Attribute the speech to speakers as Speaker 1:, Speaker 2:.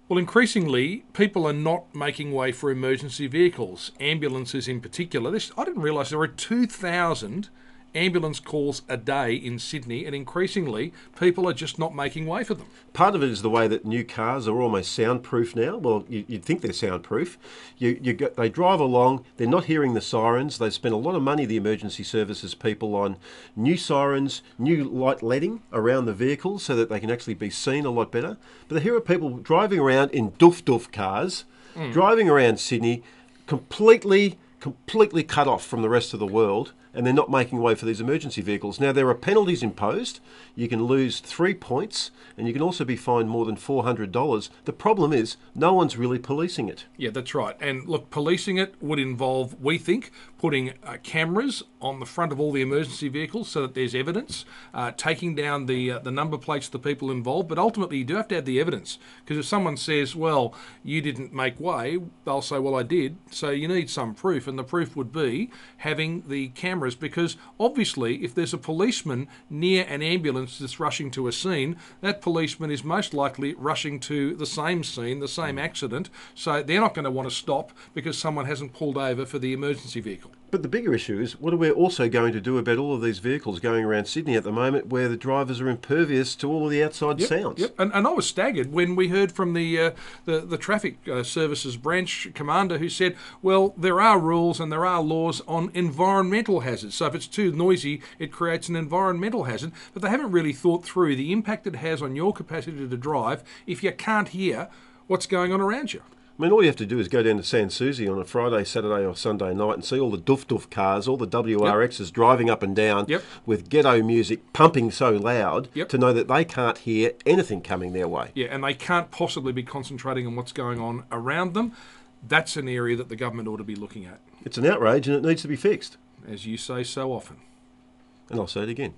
Speaker 1: Well, increasingly, people are not making way for emergency vehicles, ambulances in particular. I didn't realise there were 2,000 ambulance calls a day in Sydney, and increasingly, people are just not making way for them.
Speaker 2: Part of it is the way that new cars are almost soundproof now. Well, you'd think they're soundproof. They drive along, they're not hearing the sirens. They spend a lot of money, the emergency services people, on new sirens, new light leading around the vehicles so that they can actually be seen a lot better. But here are people driving around in doof cars, driving around Sydney, completely cut off from the rest of the world, and they're not making way for these emergency vehicles. Now, there are penalties imposed. You can lose 3 points, and you can also be fined more than $400. The problem is no one's really policing it.
Speaker 1: Yeah, that's right. And look, policing it would involve, we think, putting cameras on the front of all the emergency vehicles so that there's evidence, taking down the number plates of the people involved. But ultimately, you do have to have the evidence, because if someone says, well, you didn't make way, they'll say, well, I did. So you need some proof, and the proof would be having the cameras, because obviously if there's a policeman near an ambulance that's rushing to a scene, that policeman is most likely rushing to the same scene, the same accident, so they're not going to want to stop because someone hasn't pulled over for the emergency vehicle.
Speaker 2: But the bigger issue is, what are we also going to do about all of these vehicles going around Sydney at the moment where the drivers are impervious to all of the outside sounds?
Speaker 1: Yep. And I was staggered when we heard from the traffic services branch commander, who said, well, there are rules and there are laws on environmental hazards. So if it's too noisy, it creates an environmental hazard. But they haven't really thought through the impact it has on your capacity to drive if you can't hear what's going on around you.
Speaker 2: I mean, all you have to do is go down to San Susi on a Friday, Saturday or Sunday night and see all the doof cars, all the WRXs driving up and down with ghetto music pumping so loud to know that they can't hear anything coming their way.
Speaker 1: Yeah, and they can't possibly be concentrating on what's going on around them. That's an area that the government ought to be looking at.
Speaker 2: It's an outrage and it needs to be fixed.
Speaker 1: As you say so often.
Speaker 2: And I'll say it again.